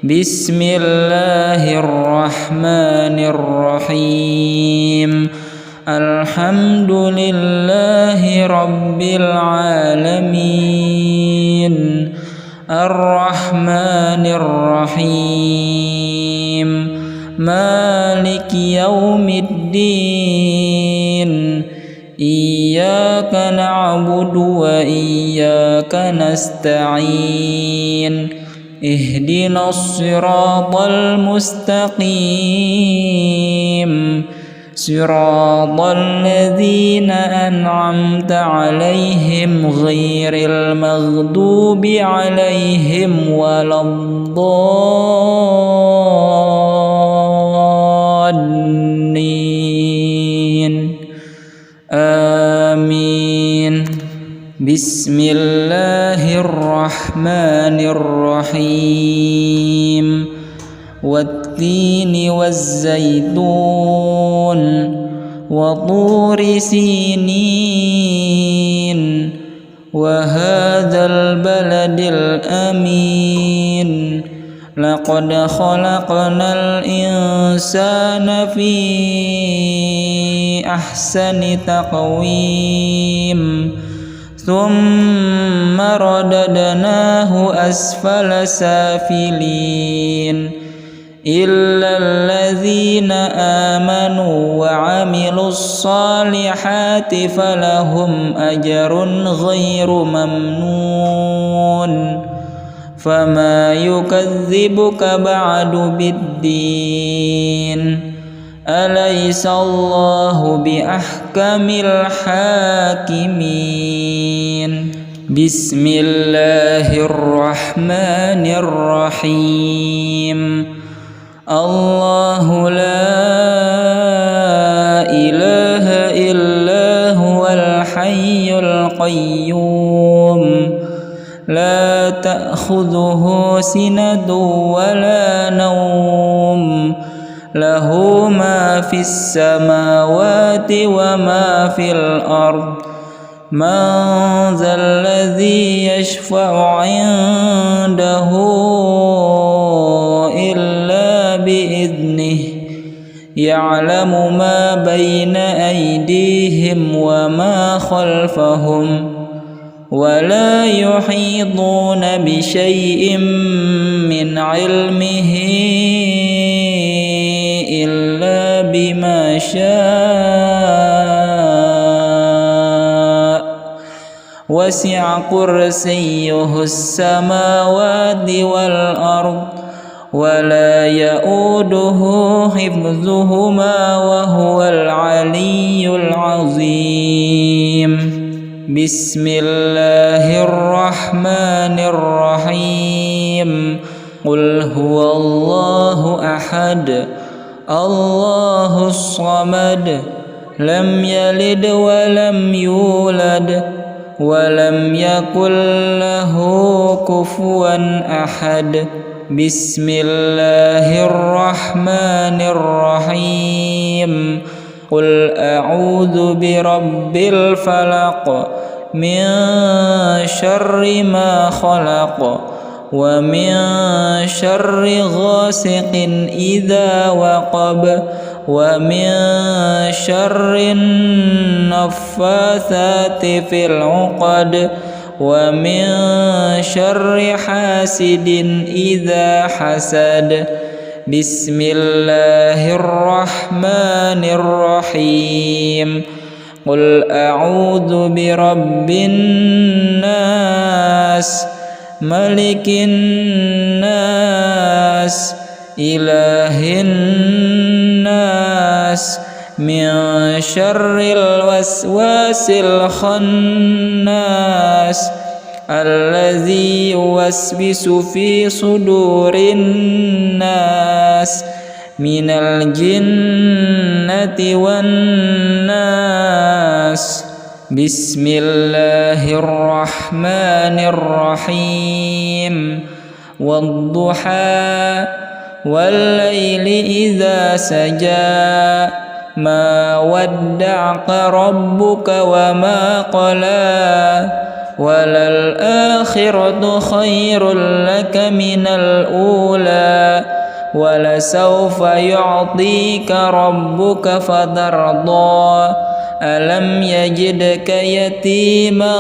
بسم الله الرحمن الرحيم الحمد لله رب العالمين الرحمن الرحيم مالك يوم الدين إياك نعبد وإياك نستعين اهدنا الصراط المستقيم صراط الذين أنعمت عليهم غير المغضوب عليهم ولا الضالين آمين. بسم الله الرحمن الرحيم والتين والزيتون وطور سينين وهذا البلد الأمين لقد خلقنا الإنسان في أحسن تقويم ثم رددناه أسفل سافلين إلا الذين آمنوا وعملوا الصالحات فلهم أجر غير ممنون فما يكذبك بعد بالدين أليس الله بأحكم الحاكمين. بسم الله الرحمن الرحيم الله لا إله إلا هو الحي القيوم لا تأخذه سنة ولا نوم له ما في السماوات وما في الأرض من ذا الذي يشفع عنده إلا بإذنه يعلم ما بين أيديهم وما خلفهم ولا يحيطون بشيء من علمه إلا بما شاء وسع كرسيه السماوات والأرض ولا يؤوده حفظهما وهو العلي العظيم. بسم الله الرحمن الرحيم قل هو الله أحد الله الصمد لم يلد ولم يولد ولم يكن له كفوا أحد. بسم الله الرحمن الرحيم قل أعوذ برب الفلق من شر ما خلق ومن شر غاسق إذا وقب ومن شر النفاثات في العقد ومن شر حاسد إذا حسد. بسم الله الرحمن الرحيم قل أعوذ برب الناس ملك الناس إله الناس من شر الوسواس الخناس الذي يوسوس في صدور الناس من الجنة والناس. بسم الله الرحمن الرحيم والضحى والليل إذا سجى ما ودعك ربك وما قلى وللآخرة خير لك من الأولى ولسوف يعطيك ربك فترضى ألم يجدك يتيما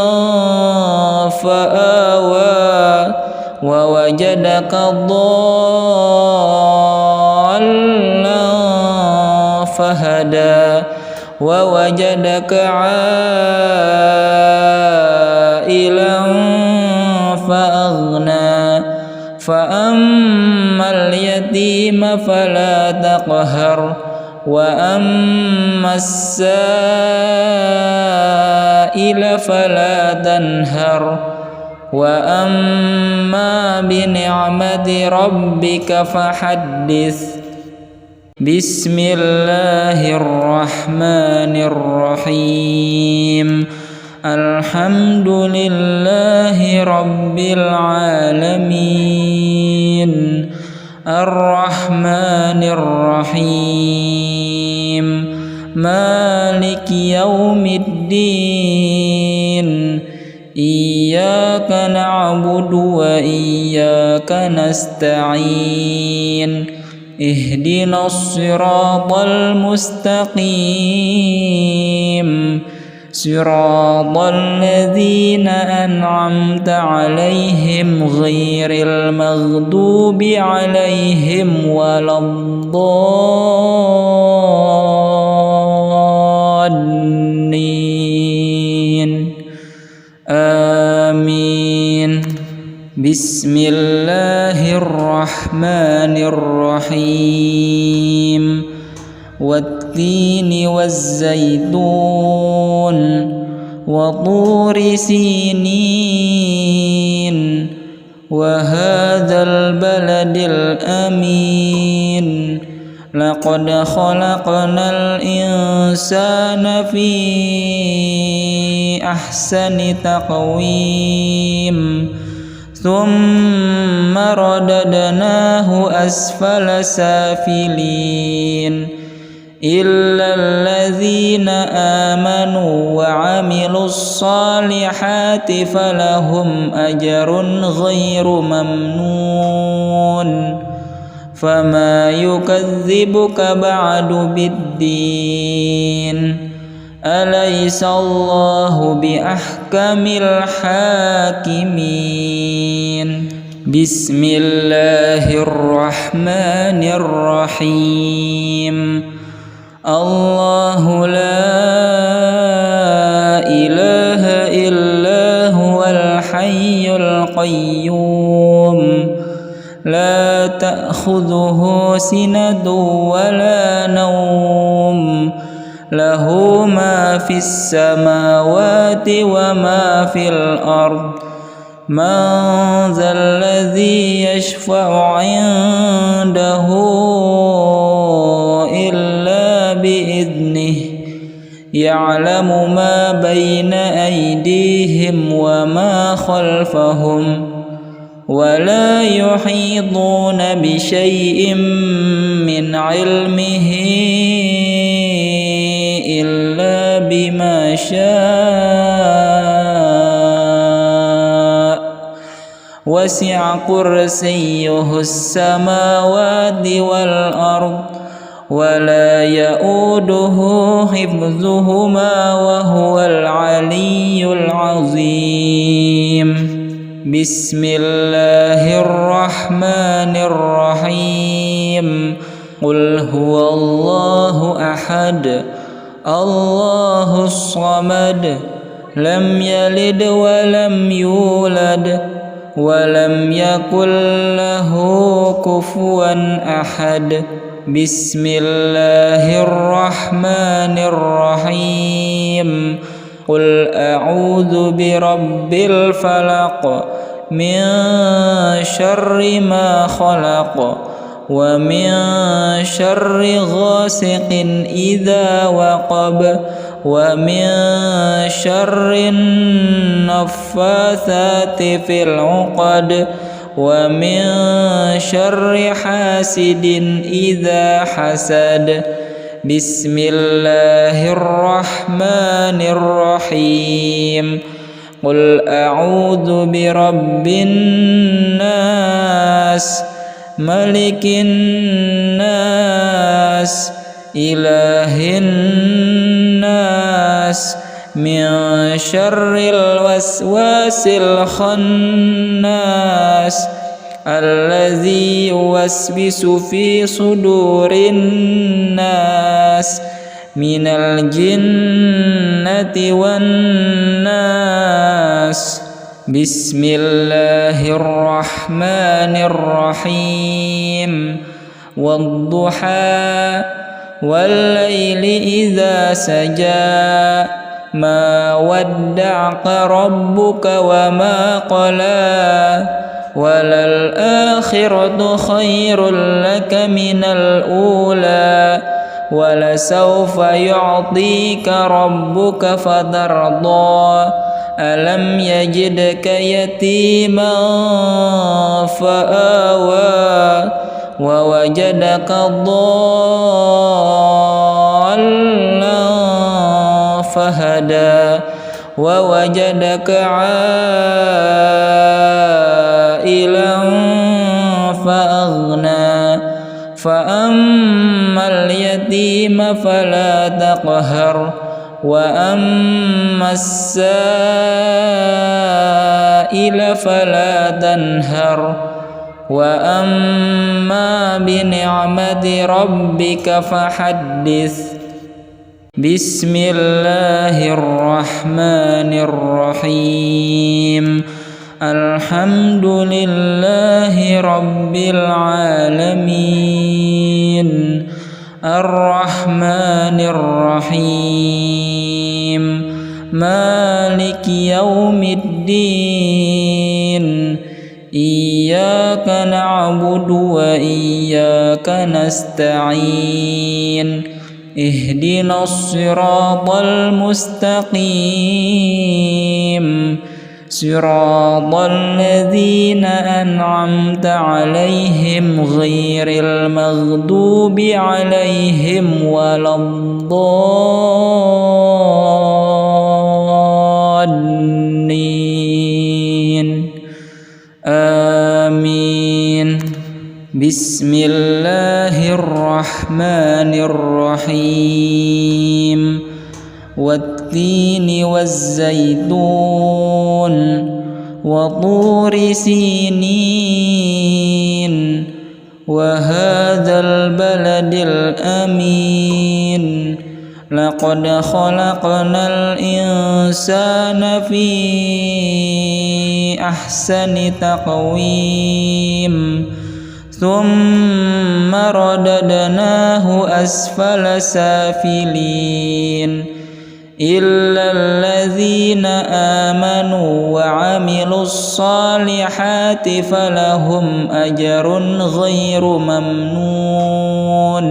فآوى ووجدك ضالا فهدى ووجدك عائلا فأغنى فأما اليتيم فلا تقهر وأما السائل فلا تنهر وأما بنعمة ربك فحدث. بسم الله الرحمن الرحيم الحمد لله رب العالمين الرحمن الرحيم مالك يوم الدين إياك نعبد وإياك نستعين اهدنا الصراط المستقيم صراط الذين أنعمت عليهم غير المغضوب عليهم ولا الضالين آمين. بسم الله الرحمن الرحيم والتين والزيتون وطور سينين وهذا البلد الأمين لقد خلقنا الإنسان في أحسن تقويم ثم رددناه أسفل سافلين إلا الذين آمنوا وعملوا الصالحات فلهم أجر غير ممنون فما يكذبك بعد بالدين أليس الله بأحكم الحاكمين. بسم الله الرحمن الرحيم الله لا إله إلا هو الحي القيوم لا تأخذه سنة ولا نوم له ما في السماوات وما في الأرض من ذا الذي يشفع عنده إلا بإذنه يعلم ما بين أيديهم وما خلفهم ولا يحيطون بشيء من علمه إلا بما شاء وسع كرسيه السماوات والأرض ولا يؤوده حفظهما وهو العلي العظيم. بسم الله الرحمن الرحيم قل هو الله أحد الله الصمد لم يلد ولم يولد ولم يكن له كفوا أحد. بسم الله الرحمن الرحيم قل أعوذ برب الفلق من شر ما خلق ومن شر غاسق إذا وقب ومن شر النفاثات في العقد ومن شر حاسد إذا حسد. بسم الله الرحمن الرحيم قل أعوذ برب الناس ملك الناس إله الناس من شر الوسواس الخناس الذي يوسوس في صدور الناس من الجنة والناس. بسم الله الرحمن الرحيم. والضحى والليل إذا سجى ما ودعك ربك وما قلى وللآخرة خير لك من الأولى ولسوف يعطيك ربك فترضى ألم يجدك يتيما فآوى ووجدك ضالا فهدى ووجدك عائلا فأغنى فأما اليتيم فلا تقهر وأما السائل فلا تنهر وأما بنعمة ربك فحدث. بسم الله الرحمن الرحيم. الحمد لله رب العالمين الرحمن الرحيم مالك يوم الدين إياك نعبد وإياك نستعين اهدنا الصراط المستقيم صراط الذين أنعمت عليهم غير المغضوب عليهم ولا الضالين آمين. بسم الله الرحمن الرحيم. والتين والزيتون وطور سينين وهذا البلد الأمين لقد خلقنا الإنسان في أحسن تقويم ثم رددناه أسفل سافلين إلا الذين آمنوا وعملوا الصالحات فلهم أجر غير ممنون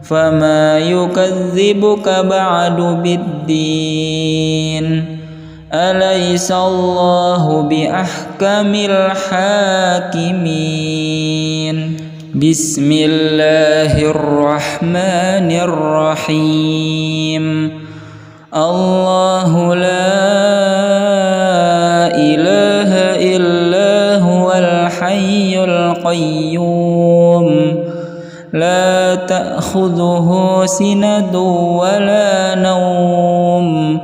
فما يكذبك بعد بالدين أليس الله بأحكم الحاكمين. بسم الله الرحمن الرحيم. الله لا إله إلا هو الحي القيوم لا تأخذه سنة ولا نوم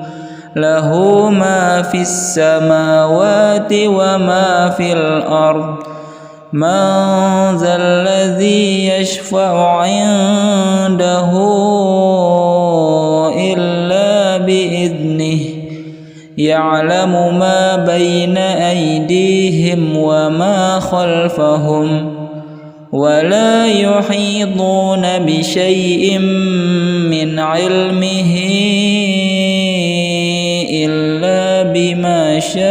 له ما في السماوات وما في الأرض من ذا الذي يشفع عنده إلا بإذنه يعلم ما بين أيديهم وما خلفهم ولا يحيطون بشيء من علمه إلا بما شاء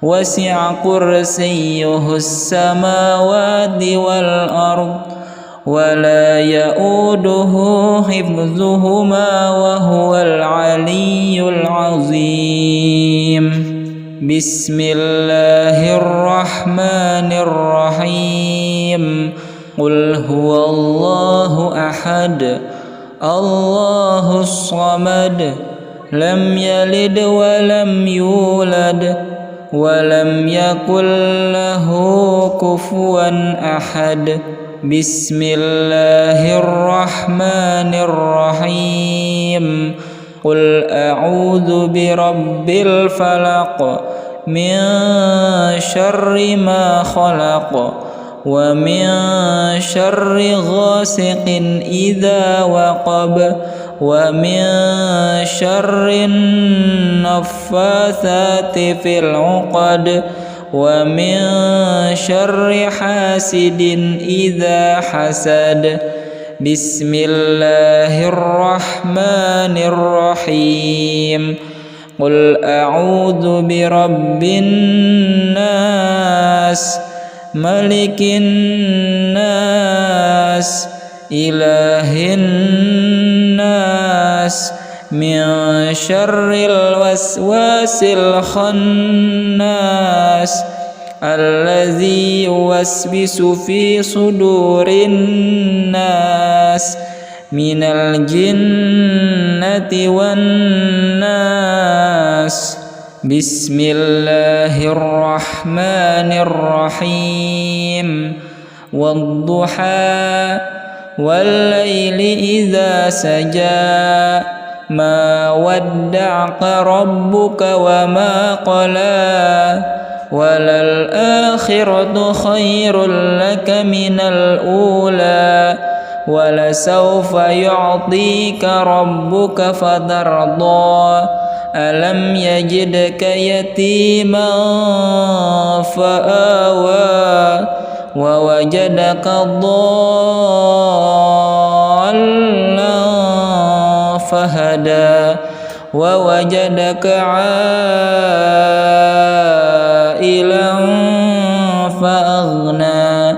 وسع كرسيه السماوات والأرض ولا يؤوده حفظهما وهو العلي العظيم. بسم الله الرحمن الرحيم. قل هو الله أحد الله الصمد لم يلد ولم يولد ولم يكن له كفوا أحد. بسم الله الرحمن الرحيم. قل أعوذ برب الفلق من شر ما خلق ومن شر غاسق إذا وقب ومن شر النفاثات في العقد ومن شر حاسد إذا حسد. بسم الله الرحمن الرحيم. قل أعوذ برب الناس ملك الناس إله الناس من شر الوسواس الخناس الذي يوسوس في صدور الناس من الجنة والناس. بسم الله الرحمن الرحيم. والضحى والليل إذا سجى ما ودعك ربك وما قلى وللآخرة خير لك من الأولى ولسوف يعطيك ربك فترضى. ألم يجدك يتيما فآوى ووجدك ضالا فهدى ووجدك عائلا فأغنى.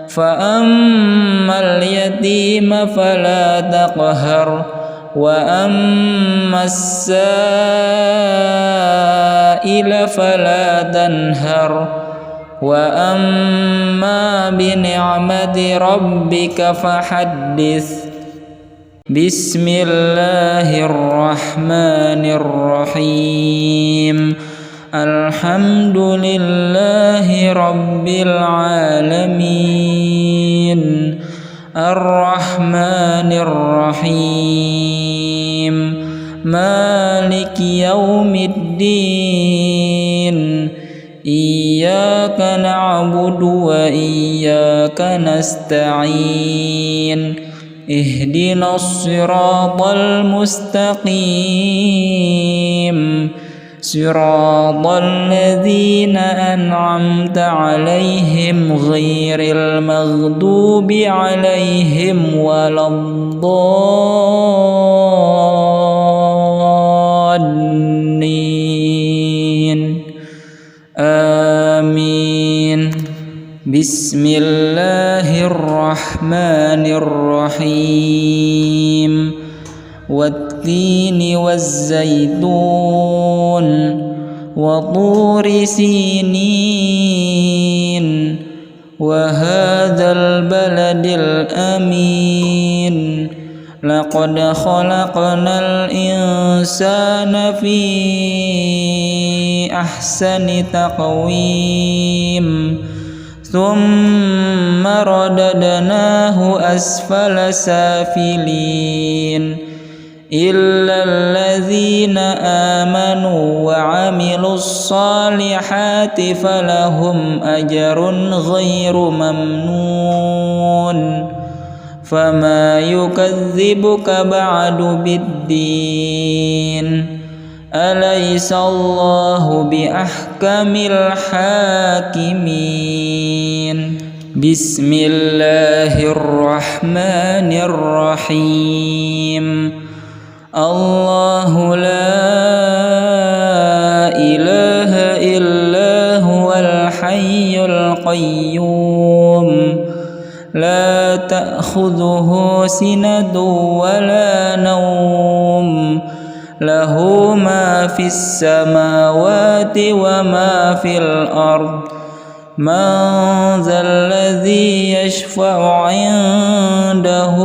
فأما اليتيم فلا تقهر وأما السائل فلا تنهر وأما بنعمة ربك فحدث. بسم الله الرحمن الرحيم. الحمد لله رب العالمين الرحمن الرحيم مالك يوم الدين إياك نعبد وإياك نستعين اهدنا الصراط المستقيم صراط الذين أنعمت عليهم غير المغضوب عليهم ولا الضالين آمين. بسم الله الرحمن الرحيم. والتين والزيتون وطور سينين وهذا البلد الأمين لقد خلقنا الإنسان في أحسن تقويم ثم رددناه أسفل سافلين إلا الذين آمنوا وعملوا الصالحات فلهم أجر غير ممنون. فما يكذبك بعد بالدين أليس الله بأحكم الحاكمين. بسم الله الرحمن الرحيم. الله لا إله إلا هو الحي القيوم لا تأخذه سنة ولا نوم له ما في السماوات وما في الأرض من ذا الذي يشفع عنده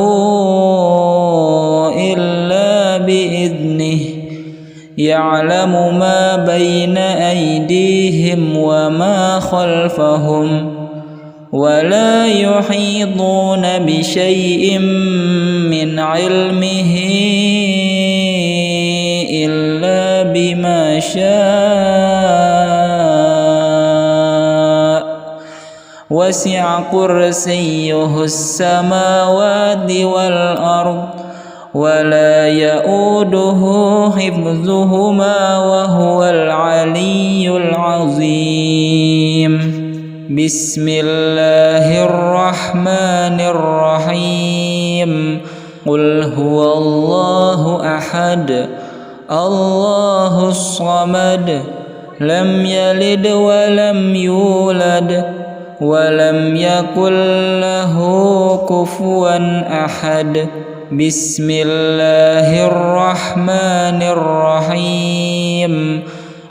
يعلم ما بين أيديهم وما خلفهم ولا يحيطون بشيء من علمه إلا بما شاء وسع كرسيه السماوات والأرض ولا يؤوده حفظهما وهو العلي العظيم. بسم الله الرحمن الرحيم. قل هو الله أحد الله الصمد لم يلد ولم يولد ولم يكن له كفوا أحد. بسم الله الرحمن الرحيم.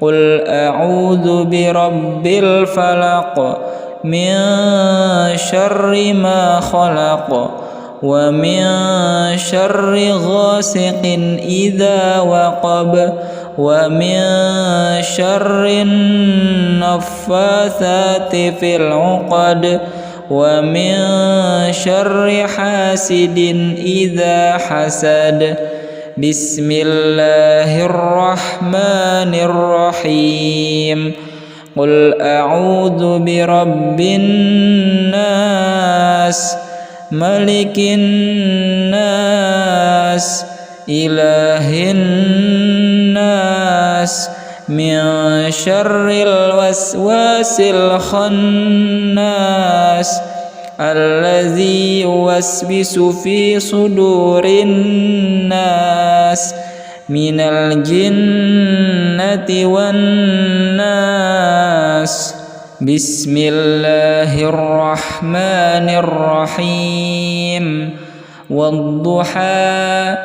قل أعوذ برب الفلق من شر ما خلق ومن شر غاسق إذا وقب ومن شر النفاثات في العقد ومن شر حاسد إذا حسد. بسم الله الرحمن الرحيم. قل أعوذ برب الناس ملك الناس إله الناس من شر الوسواس الخناس الذي يوسوس في صدور الناس من الجنة والناس. بسم الله الرحمن الرحيم. والضحى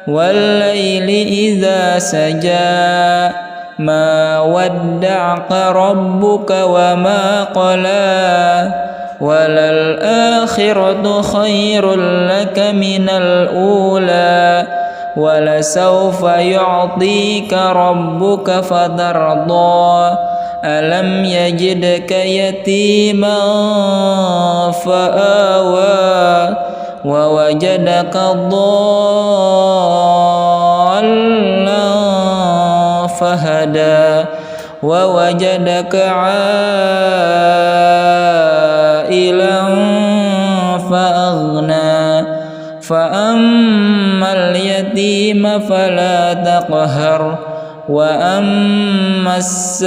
والليل إذا سجى ما ودعك ربك وما قلى وللآخرة خير لك من الأولى ولسوف يعطيك ربك فترضى. ألم يجدك يتيما فآوى ووجدك ضالا فهدى ووجدك عائلا فأغنى. فأما اليتيم فلا تقهر وأما السائل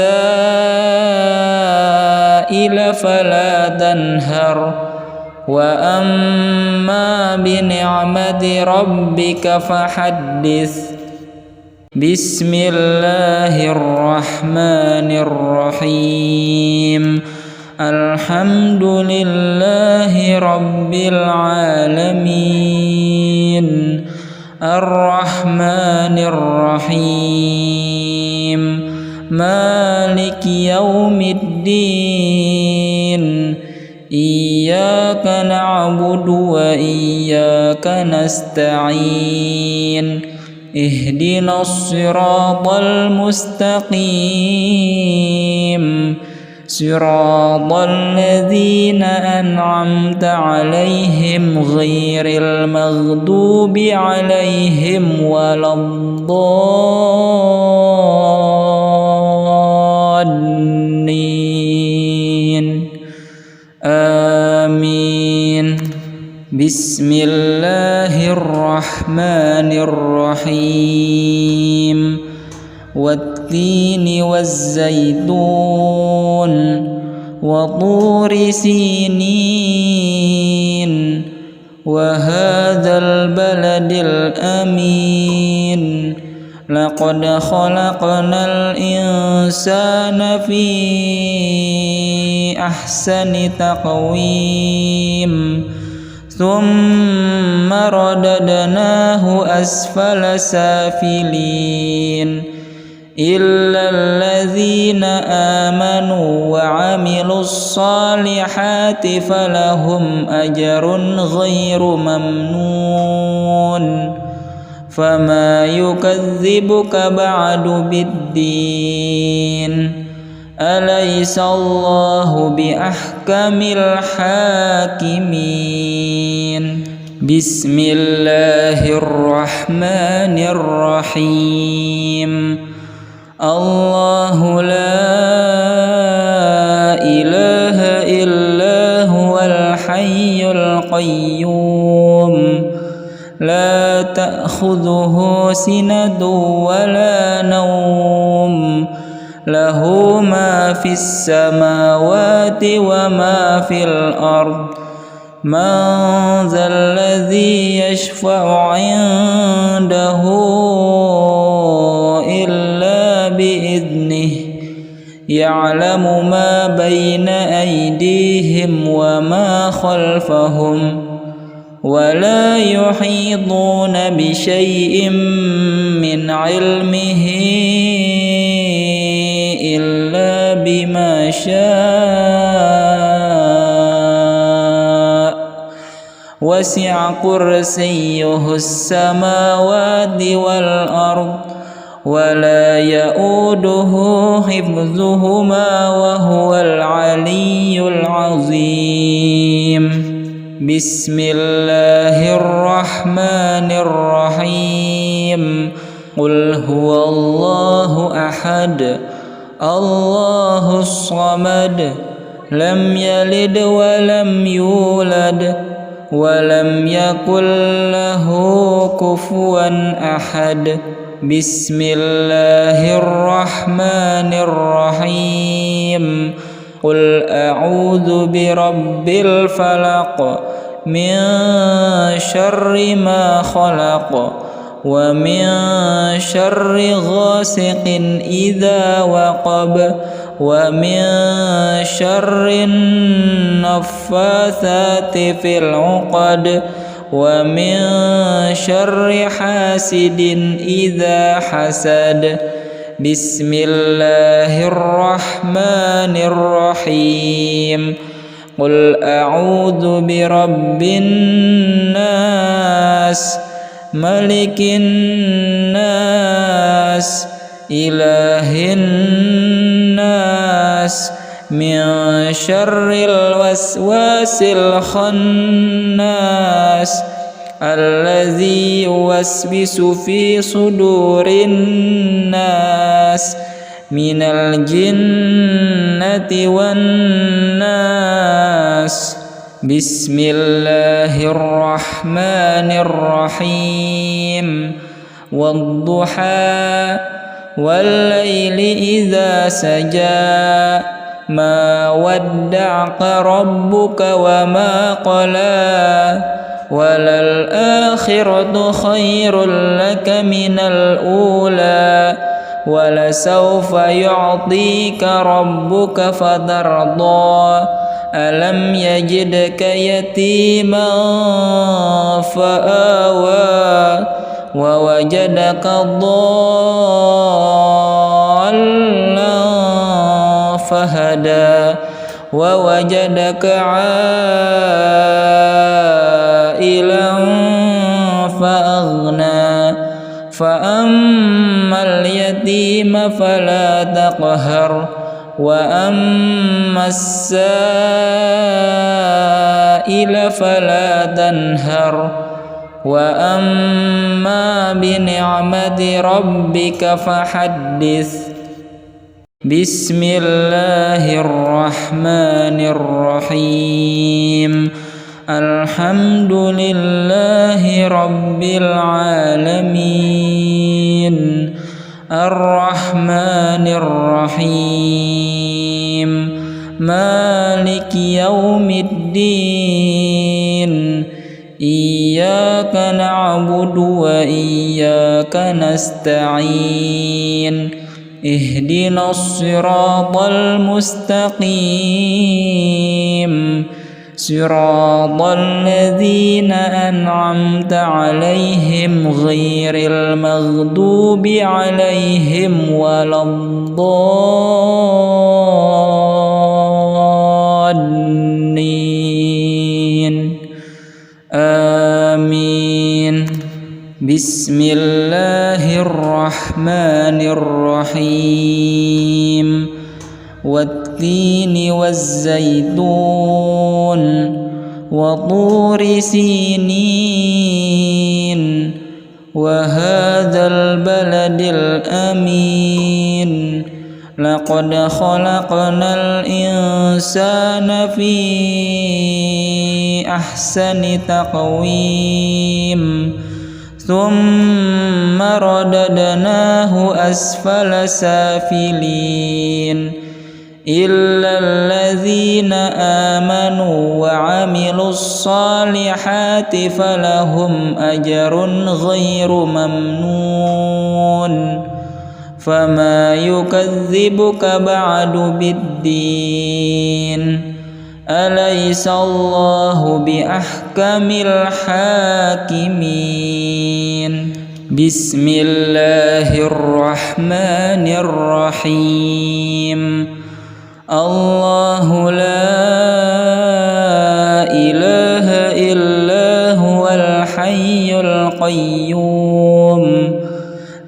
فلا تنهر وأما بنعمة ربك فحدث. بسم الله الرحمن الرحيم. الحمد لله رب العالمين الرحمن الرحيم مالك يوم الدين إياك نعبد وإياك نستعين اهدنا الصراط المستقيم صراط الذين أنعمت عليهم غير المغضوب عليهم ولا الضالين آمين. بسم الله الرحمن الرحيم. والتين والزيتون وطور سينين وهذا البلد الأمين لقد خلقنا الإنسان في أحسن تقويم ثم رددناه أسفل سافلين إلا الذين آمنوا وعملوا الصالحات فلهم أجر غير ممنون فما يكذبك بعد بالدين أليس الله بأحكم الحاكمين بسم الله الرحمن الرحيم الله لا إله إلا هو الحي القيوم لا تأخذه سنة ولا نوم له ما في السماوات وما في الأرض من ذا الذي يشفع عنده إلا بإذنه يعلم ما بين أيديهم وما خلفهم ولا يحيطون بشيء من علمه إلا بما شاء وسع كرسيه السماوات والأرض ولا يؤوده حفظهما وهو العلي العظيم بسم الله الرحمن الرحيم قل هو الله أحد الله الصمد لم يلد ولم يولد ولم يكن له كفوا أحد بسم الله الرحمن الرحيم قل أعوذ برب الفلق من شر ما خلق ومن شر غاسق إذا وقب ومن شر النفاثات في العقد ومن شر حاسد إذا حسد بسم الله الرحمن الرحيم قل أعوذ برب الناس ملك الناس إله الناس من شر الوسواس الخناس الذي يوسوس في صدور الناس من الجنة والناس بسم الله الرحمن الرحيم والضحى والليل إذا سجى ما ودعك ربك وما قلى وللآخرة خير لك من الأولى ولسوف يعطيك ربك فترضى ألم يجدك يتيما فآوى ووجدك ضالا فهدى ووجدك عائلا فأغنى فأما اليتيم فلا تقهر وأما السائل فلا تنهر وأما بنعمة ربك فحدث بسم الله الرحمن الرحيم الحمد لله رب العالمين الرحمن الرحيم مالك يوم الدين إياك نعبد وإياك نستعين اهدنا الصراط المستقيم صراط الذين أنعمت عليهم غير المغضوب عليهم ولا الضالين آمين بسم الله الرحمن الرحيم والتين والزيتون وطور سينين وهذا البلد الأمين لقد خلقنا الإنسان في أحسن تقويم ثم رددناه أسفل سافلين إلا الذين آمنوا وعملوا الصالحات فلهم أجر غير ممنون فما يكذبك بعد بالدين أليس الله بأحكم الحاكمين بسم الله الرحمن الرحيم الله لا إله إلا هو الحي القيوم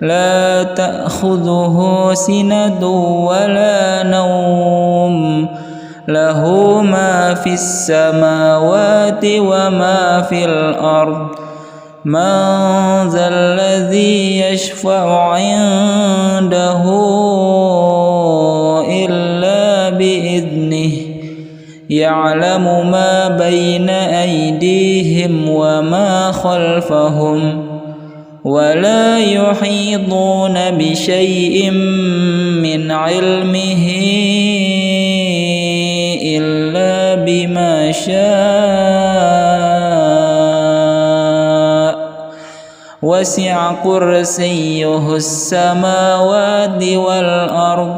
لا تأخذه سنة ولا نوم له ما في السماوات وما في الأرض من ذا الذي يشفع عنده إلا بإذنه يعلم ما بين أيديهم وما خلفهم ولا يحيطون بشيء من علمه إلا بما شاء وسع كرسيه السماوات والأرض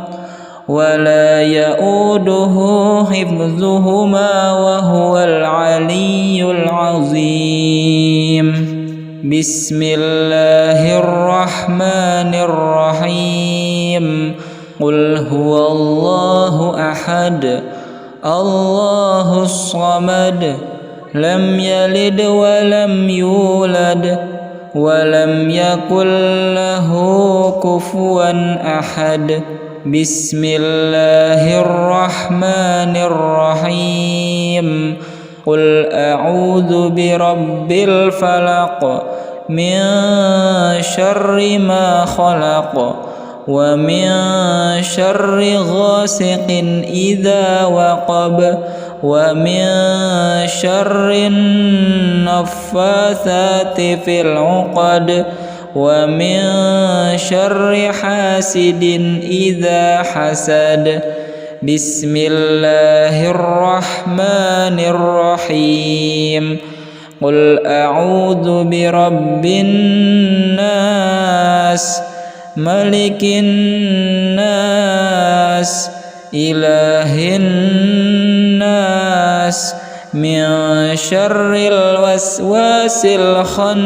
ولا يؤوده حفظهما وهو العلي العظيم بسم الله الرحمن الرحيم قل هو الله أحد الله الصمد لم يلد ولم يولد ولم يكن له كفوا أحد بسم الله الرحمن الرحيم قل أعوذ برب الفلق من شر ما خلق ومن شر غاسق إذا وقب ومن شر النفاثات في العقد ومن شر حاسد إذا حسد بسم الله الرحمن الرحيم قل أعوذ برب الناس ملك الناس إله الناس من شر الوسواس الخناس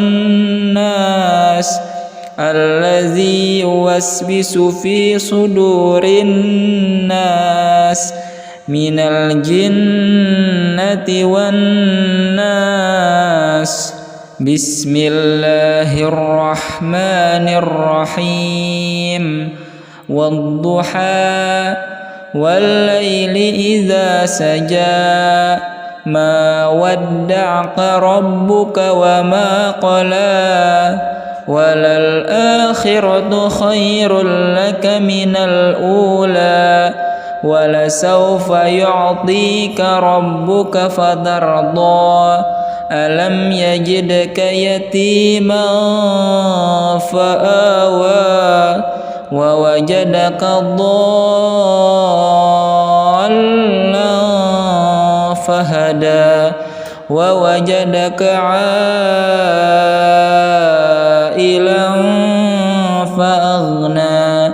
الذي يوسوس في صدور الناس من الجنة والناس بسم الله الرحمن الرحيم والضحى والليل إذا سجى ما ودعك ربك وما قلى وللآخرة خير لك من الأولى ولسوف يعطيك ربك فترضى ألم يجدك يتيما فآوى ووجدك ضالا فهدى ووجدك عائلا فأغنى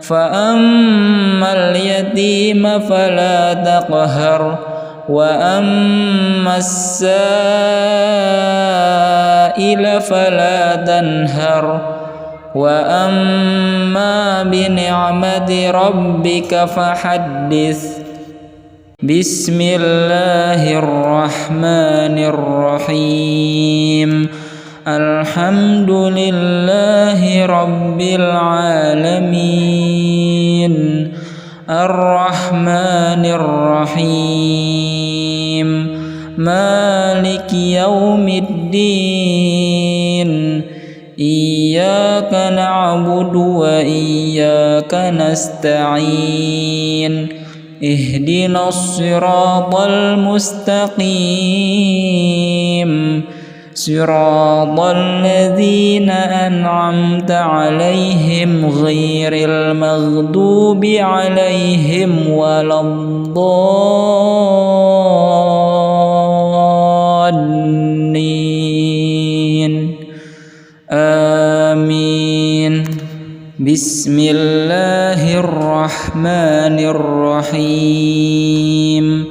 فأما اليتيم فلا تقهر وأما السائل فلا تنهر وأما بنعمة ربك فحدث بسم الله الرحمن الرحيم الحمد لله رب العالمين الرحمن الرحيم مالك يوم الدين إياك نعبد وإياك نستعين اهدنا الصراط المستقيم صراط الذين أنعمت عليهم غير المغضوب عليهم ولا الضالين آمين. بسم الله الرحمن الرحيم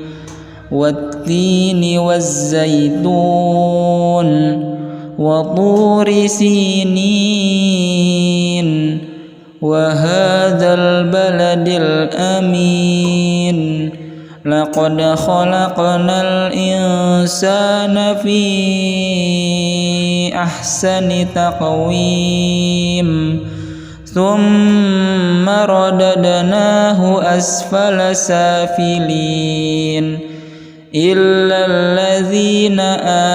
والتين والزيتون وطور سينين وهذا البلد الأمين لقد خلقنا الإنسان في أحسن تقويم ثم رددناه أسفل سافلين إلا الذين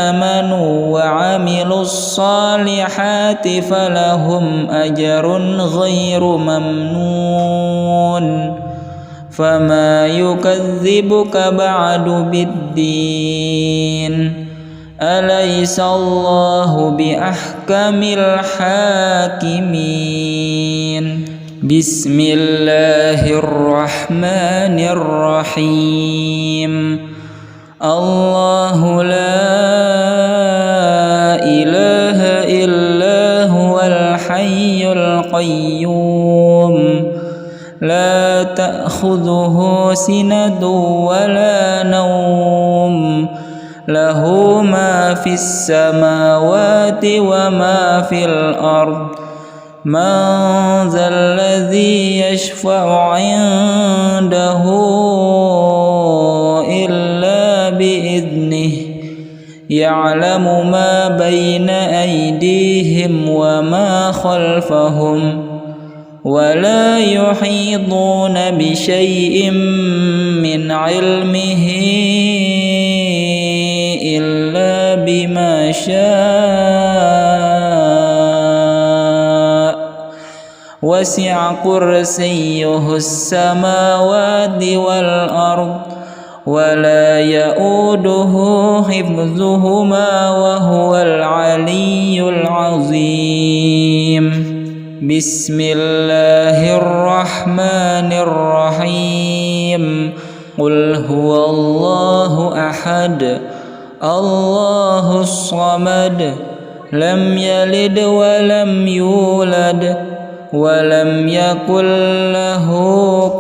آمنوا وعملوا الصالحات فلهم أجر غير ممنون فما يكذبك بعد بالدين أليس الله بأحكم الحاكمين. بسم الله الرحمن الرحيم الله لا إله إلا هو الحي القيوم لا تأخذه سنة ولا نوم له ما في السماوات وما في الأرض من ذا الذي يشفع عنده إلا بإذنه يعلم ما بين أيديهم وما خلفهم ولا يحيطون بشيء من علمه إلا بما شاء وسع كرسيه السماوات والأرض ولا يؤوده حفظهما وهو العلي العظيم. بسم الله الرحمن الرحيم قل هو الله أحد الله الصمد لم يلد ولم يولد ولم يكن له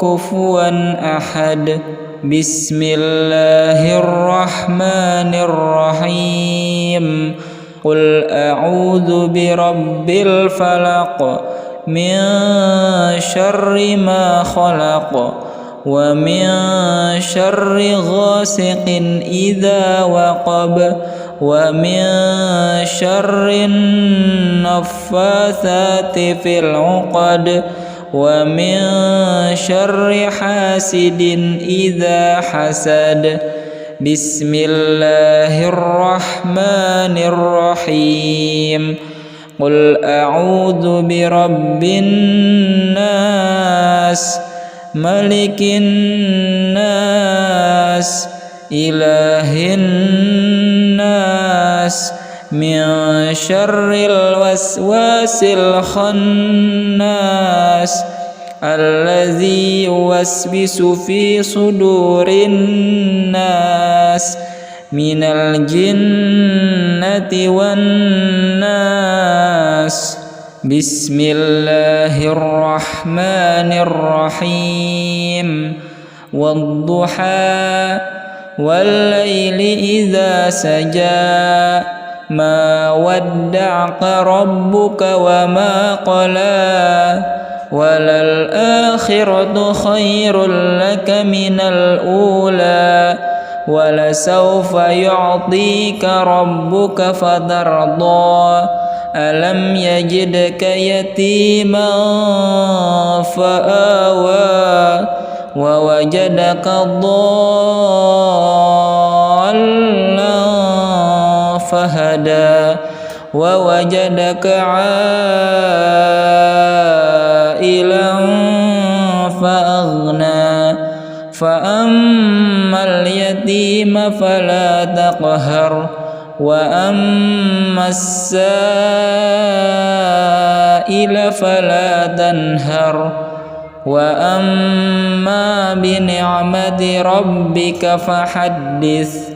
كفوا أحد. بسم الله الرحمن الرحيم قل أعوذ برب الفلق من شر ما خلق ومن شر غاسق إذا وقب ومن شر النفاثات في العقد ومن شر حاسد إذا حسد. بسم الله الرحمن الرحيم قل أعوذ برب الناس ملك الناس إله الناس من شر الوسواس الخناس الذي يوسوس في صدور الناس من الجنة والناس. بسم الله الرحمن الرحيم والضحى والليل إذا سجى ما ودعك ربك وما قلى وللآخرة خير لك من الأولى ولسوف يعطيك ربك فترضى ألم يجدك يتيما فآوى ووجدك ضالا فهدى ووجدك عائلا فأغنى فأما اليتيم فلا تقهر وأما السائل فلا تنهر وأما بنعمة ربك فحدث.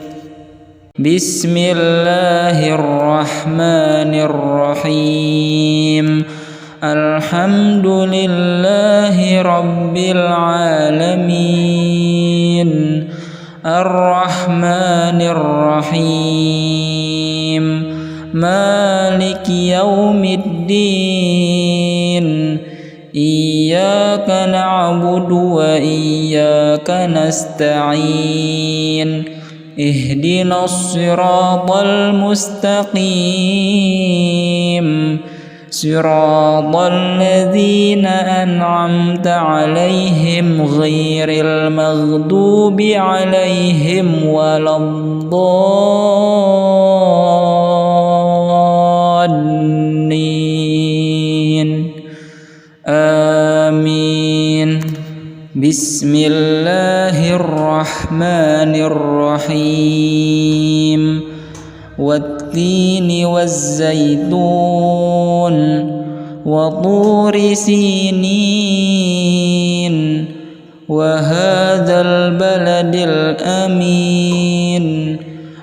بسم الله الرحمن الرحيم الحمد لله رب العالمين الرحمن الرحيم مالك يوم الدين إياك نعبد وإياك نستعين اهدنا الصراط المستقيم صراط الذين أنعمت عليهم غير المغضوب عليهم ولا الضالين آمين. بسم الله الرحمن الرحيم والتين والزيتون وطور سينين وهذا البلد الأمين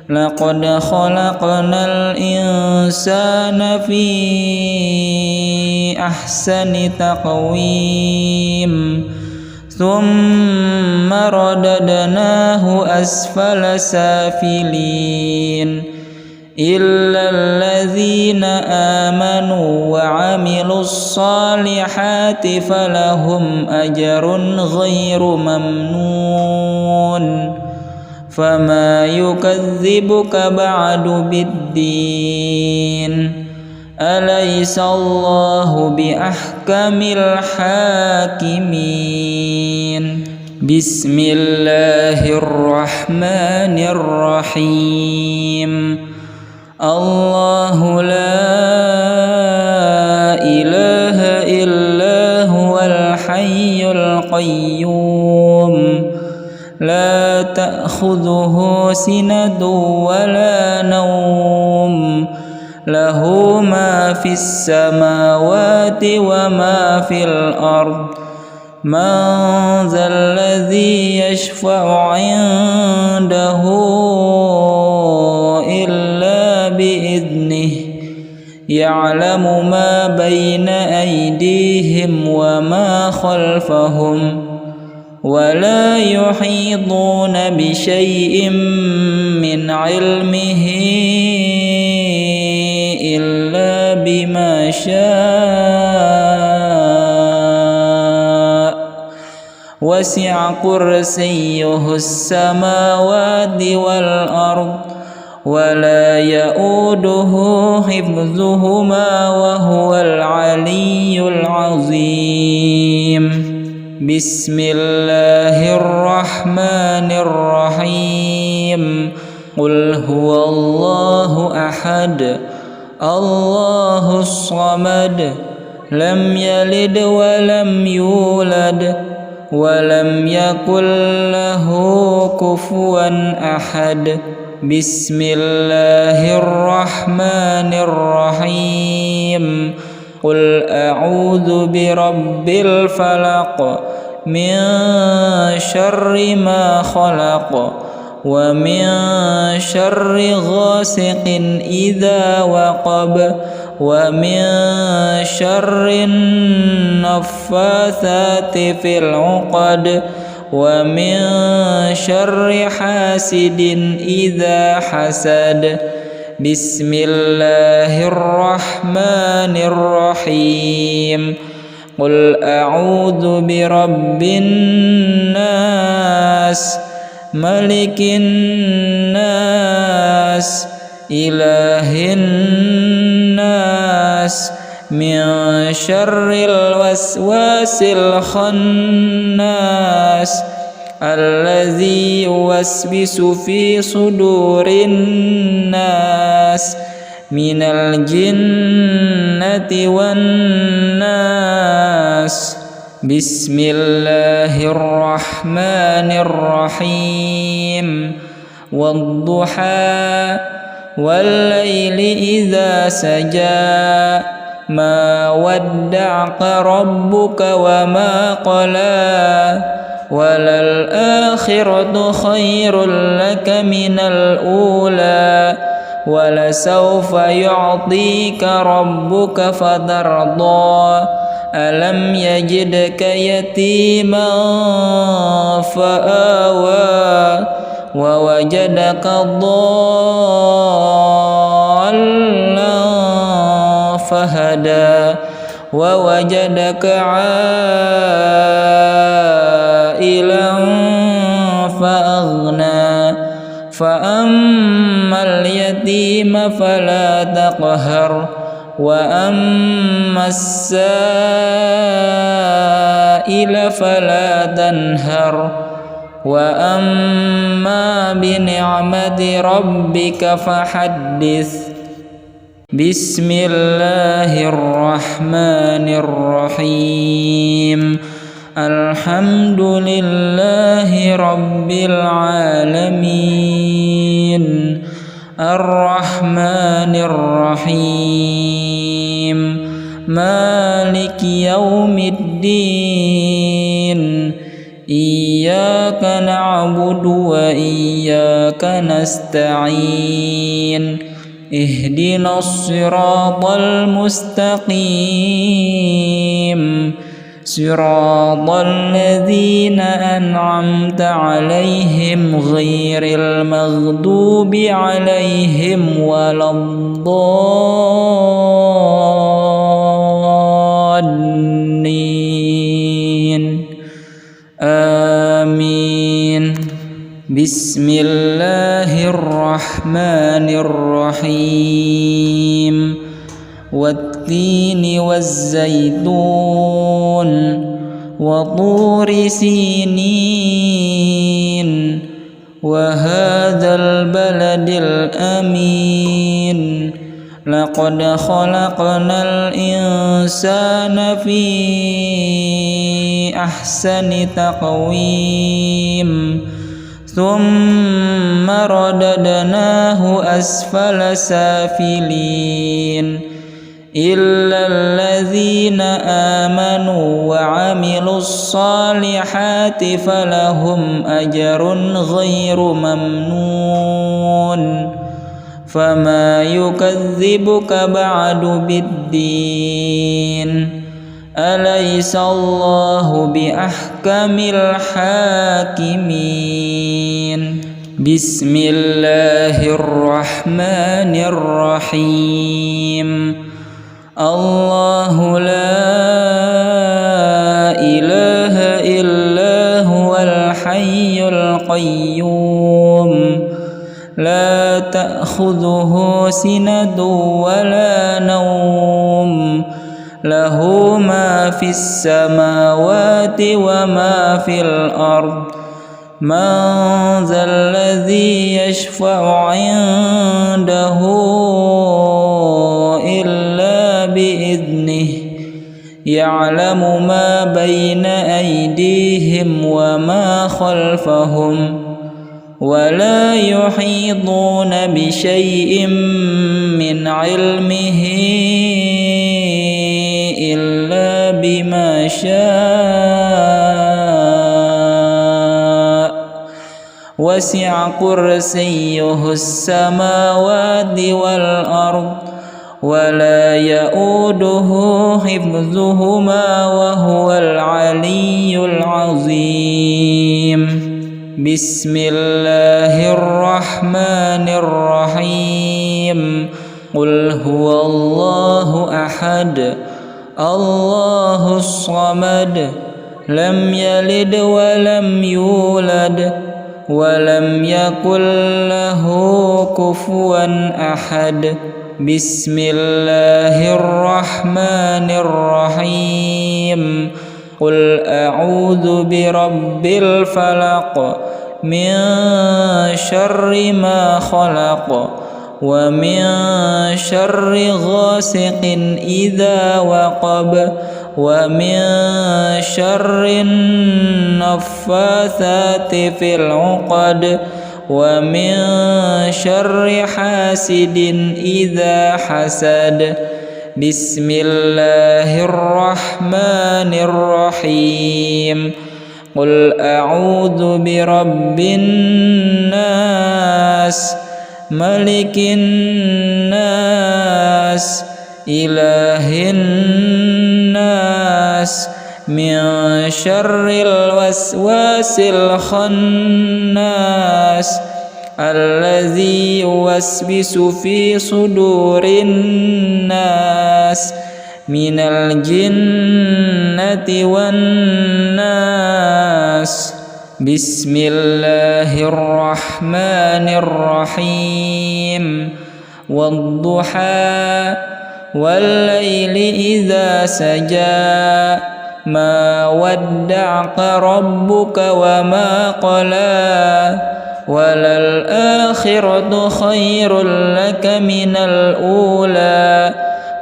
لقد خلقنا الإنسان في أحسن تقويم ثم رددناه أسفل سافلين إلا الذين آمنوا وعملوا الصالحات فلهم أجر غير ممنون فما يكذبك بعد بالدين أليس الله بأحكم الحاكمين. بسم الله الرحمن الرحيم الله لا إله إلا هو الحي القيوم لا تأخذه سنة ولا نوم له ما في السماوات وما في الأرض من ذا الذي يشفع عنده إلا بإذنه يعلم ما بين أيديهم وما خلفهم ولا يحيطون بشيء من علمه إلا بما شاء وسع كرسيه السماوات والأرض ولا يؤوده حفظهما وهو العلي العظيم. بسم الله الرحمن الرحيم قل هو الله أحد الله الصمد لم يلد ولم يولد ولم يكن له كفوا أحد. بسم الله الرحمن الرحيم قل أعوذ برب الفلق من شر ما خلق ومن شر غاسق إذا وقب ومن شر النفاثات في العقد ومن شر حاسد إذا حسد. بسم الله الرحمن الرحيم قل أعوذ برب الناس ملك الناس إله الناس من شر الوسواس الخناس الذي يوسوس في صدور الناس من الجنة والناس. بسم الله الرحمن الرحيم. والضحى والليل إذا سجى ما ودعك ربك وما قلى وللآخرة خير لك من الأولى ولسوف يعطيك ربك فترضى ألم يجدك يتيما فآوى ووجدك ضالا فهدى ووجدك عائلا فأغنى فأما اليتيم فلا تقهر وأما السائل فلا تنهر وأما بنعمة ربك فحدث. بسم الله الرحمن الرحيم. الحمد لله رب العالمين الرحمن الرحيم مالك يوم الدين إياك نعبد وإياك نستعين اهدنا الصراط المستقيم صراط الذين أنعمت عليهم غير المغضوب عليهم ولا الضالين آمين. بسم الله الرحمن الرحيم. والتين والزيتون وطور سينين وهذا البلد الأمين لقد خلقنا الإنسان في أحسن تقويم ثم رددناه أسفل سافلين إلا الذين آمنوا وعملوا الصالحات فلهم أجر غير ممنون فما يكذبك بعد بالدين أليس الله بأحكم الحاكمين. بسم الله الرحمن الرحيم. الله لا إله إلا هو الحي القيوم لا تأخذه سنة ولا نوم له ما في السماوات وما في الأرض من ذا الذي يشفع عنده إلا بإذنه يعلم ما بين أيديهم وما خلفهم ولا يحيطون بشيء من علمه إلا بما شاء وسع كرسيه السماوات والأرض ولا يؤوده حفظهما وهو العلي العظيم. بسم الله الرحمن الرحيم. قل هو الله أحد الله الصمد لم يلد ولم يولد ولم يكن له كفوا أحد. بسم الله الرحمن الرحيم. قل أعوذ برب الفلق من شر ما خلق ومن شر غاسق إذا وقب ومن شر النفاثات في العقد ومن شر حاسد إذا حسد. بسم الله الرحمن الرحيم. قل أعوذ برب الناس ملك الناس إله الناس من شر الوسواس الخناس الذي يوسوس في صدور الناس من الجنة والناس. بسم الله الرحمن الرحيم. والضحى والليل إذا سجى ما ودعك ربك وما قلى وللآخرة خير لك من الأولى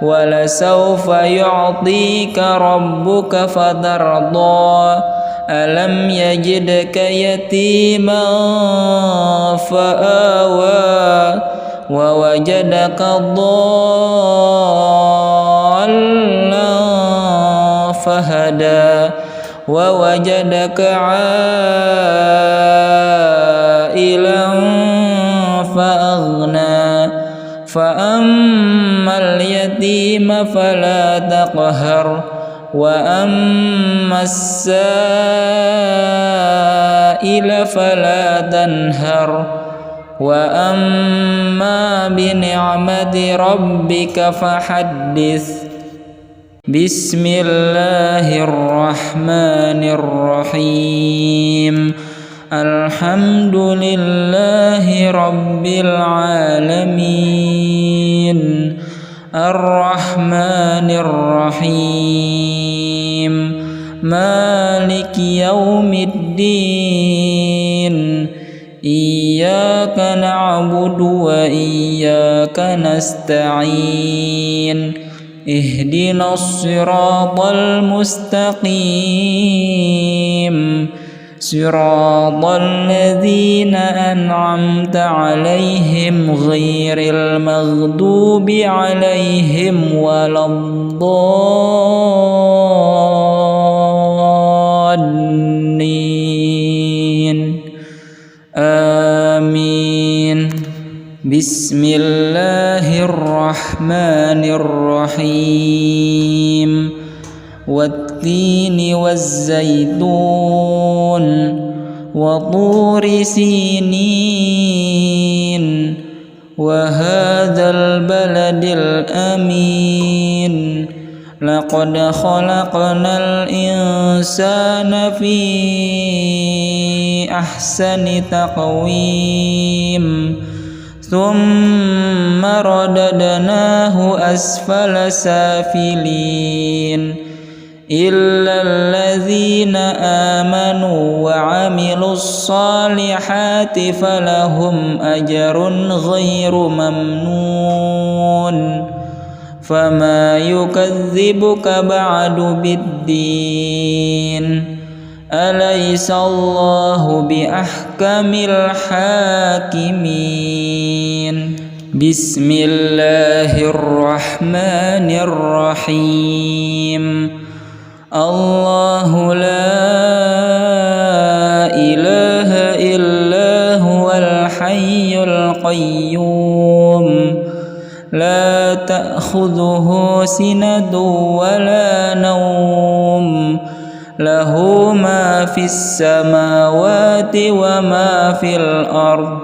ولسوف يعطيك ربك فترضى. ألم يجدك يتيما فآوى ووجدك ضالا فهدى ووجدك عائلا فأغنى. فأما اليتيم فلا تقهر وأما السائل فلا تنهر وأما بنعمة ربك فحدث. بسم الله الرحمن الرحيم. الحمد لله رب العالمين الرحمن الرحيم مالك يوم الدين إياك نعبد وإياك نستعين اهدنا الصراط المستقيم صراط الذين أنعمت عليهم غير المغضوب عليهم ولا الضالين آمين. بسم الله الرحمن الرحيم. والتين والزيتون وطور سينين وهذا البلد الأمين لقد خلقنا الإنسان في أحسن تقويم ثم رددناه أسفل سافلين إلا الذين آمنوا وعملوا الصالحات فلهم أجر غير ممنون. فما يكذبك بعد بالدين أليس الله بأحكم الحاكمين. بسم الله الرحمن الرحيم. الله لا إله إلا هو الحي القيوم لا تأخذه سنة ولا نوم له ما في السماوات وما في الأرض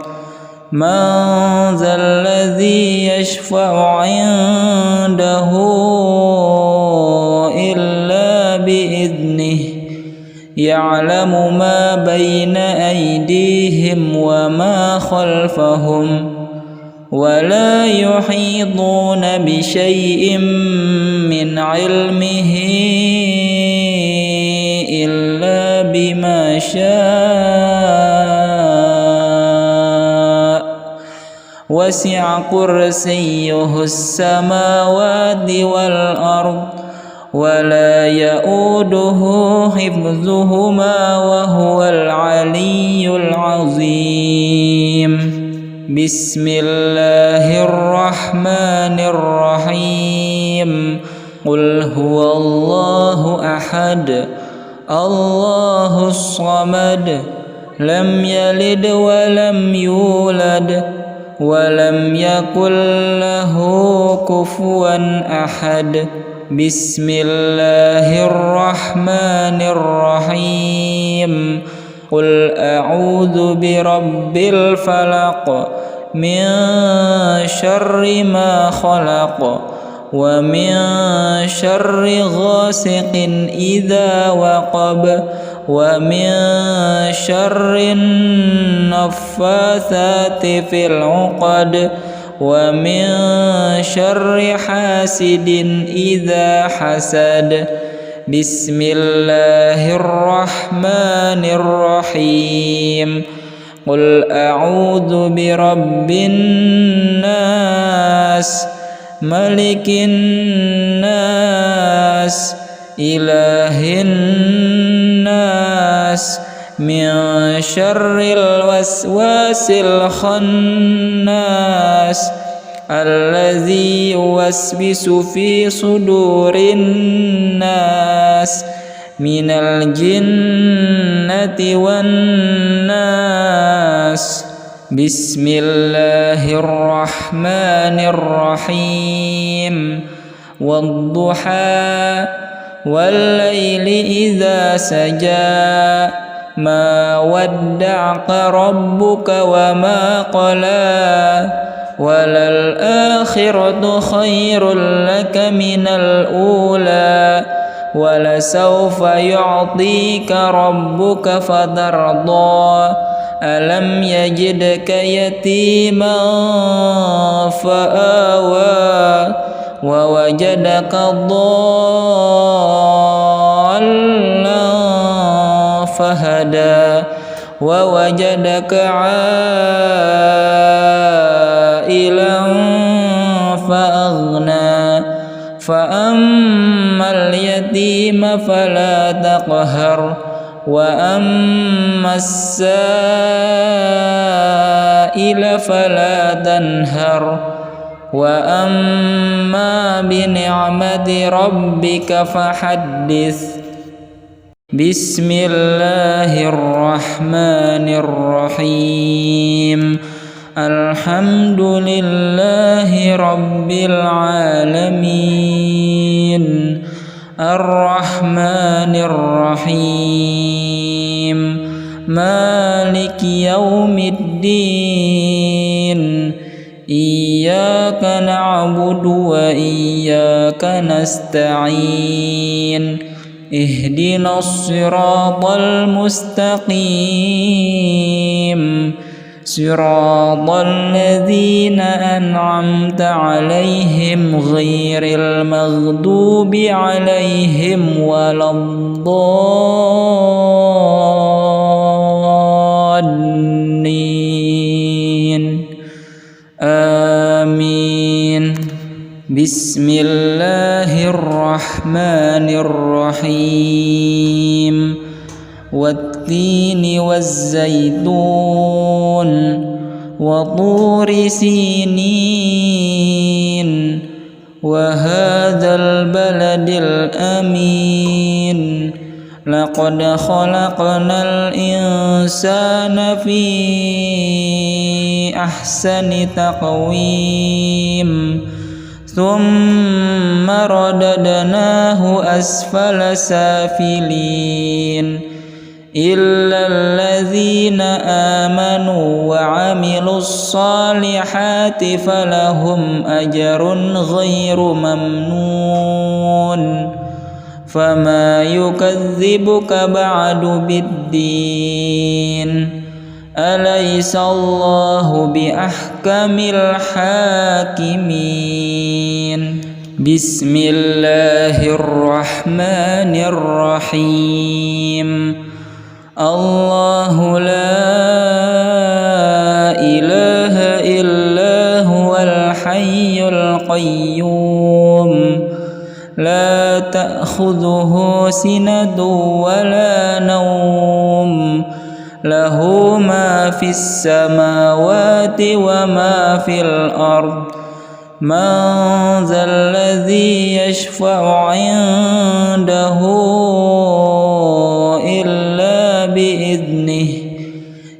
من ذا الذي يشفع عنده إلا بإذنه يعلم ما بين أيديهم وما خلفهم ولا يحيطون بشيء من علمه إلا بما شاء وسع كرسيه السماوات والأرض ولا يؤوده حفظهما وهو العلي العظيم. بسم الله الرحمن الرحيم. قل هو الله أحد الله الصمد لم يلد ولم يولد ولم يكن له كفوا أحد. بسم الله الرحمن الرحيم. قل أعوذ برب الفلق من شر ما خلق ومن شر غاسق إذا وقب ومن شر النفاثات في العقد ومن شر حاسد إذا حسد. بسم الله الرحمن الرحيم. قل أعوذ برب الناس ملك الناس إله الناس من شر الوسواس الخناس الذي يوسوس في صدور الناس من الجنة والناس. بسم الله الرحمن الرحيم. والضحى والليل إذا سجى ما ودعك ربك وما قلى وللآخرة خير لك من الأولى ولسوف يعطيك ربك فترضى ألم يجدك يتيما فآوى ووجدك ضالا فهدى ووجدك عائلا فأغنى فأما اليتيم فلا تقهر وأما السائل فلا تنهر وأما بنعمة ربك فحدث. بسم الله الرحمن الرحيم. الحمد لله رب العالمين الرحمن الرحيم مالك يوم الدين إياك نعبد وإياك نستعين اهدنا الصراط المستقيم صراط الذين أنعمت عليهم غير المغضوب عليهم ولا الضالين آمين. بسم الله الرحمن الرحيم. والتين والزيتون وطور سينين وهذا البلد الأمين لقد خلقنا الإنسان في أحسن تقويم ثم رددناه أسفل سافلين إلا الذين آمنوا وعملوا الصالحات فلهم أجر غير ممنون فما يكذبك بعد بالدين أليس الله بأحكم الحاكمين بسم الله الرحمن الرحيم الله لا إله إلا هو الحي القيوم لا تأخذه سنة ولا نوم له ما في السماوات وما في الأرض من ذا الذي يشفع عنده إلا بإذنه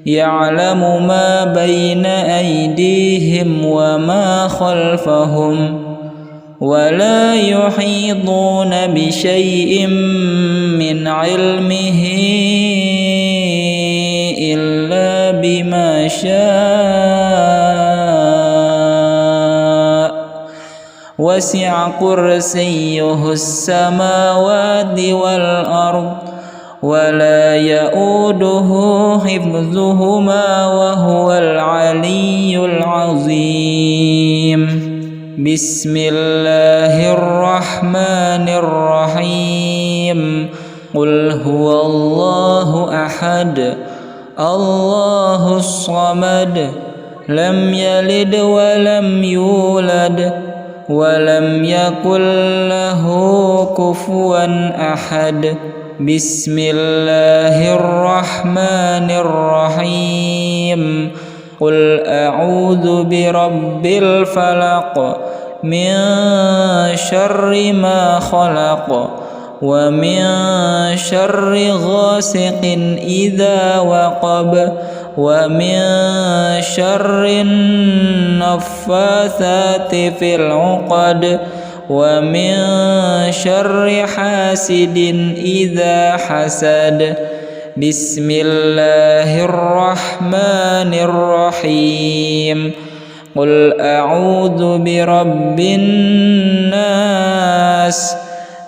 يعلم ما بين أيديهم وما خلفهم ولا يحيطون بشيء من علمه إلا بما شاء وسع كرسيه السماوات والأرض ولا يؤوده حفظهما وهو العلي العظيم بسم الله الرحمن الرحيم قل هو الله أحد الله الصمد لم يلد ولم يولد ولم يكن له كفوا أحد بسم الله الرحمن الرحيم قل أعوذ برب الفلق من شر ما خلق ومن شر غاسق إذا وقب ومن شر النفاثات في العقد ومن شر حاسد إذا حسد بسم الله الرحمن الرحيم قل أعوذ برب الناس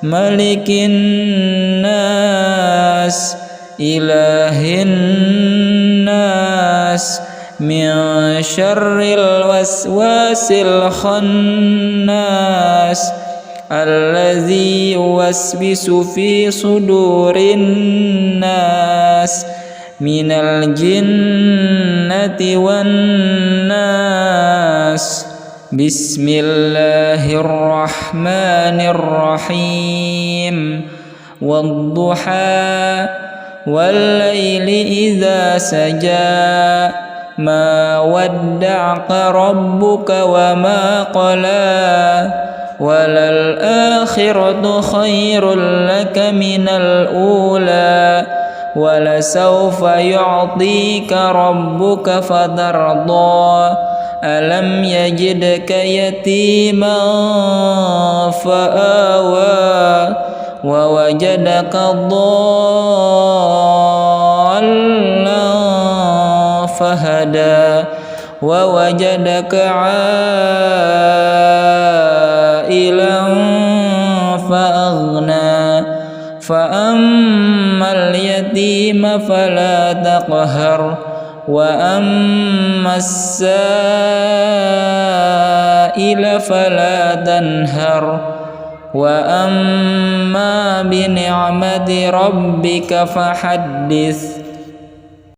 ملك الناس إله الناس من شر الوسواس الخناس الذي يوسوس في صدور الناس من الجنة والناس بسم الله الرحمن الرحيم والضحى والليل إذا سجى ما ودعك ربك وما قلى وللآخرة خير لك من الأولى ولسوف يعطيك ربك فترضى ألم يجدك يتيما فآوى ووجدك ضالا فهدى ووجدك عائلا فأغنى فأما اليتيم فلا تقهر وأما السائل فلا تنهر وأما بنعمة ربك فحدث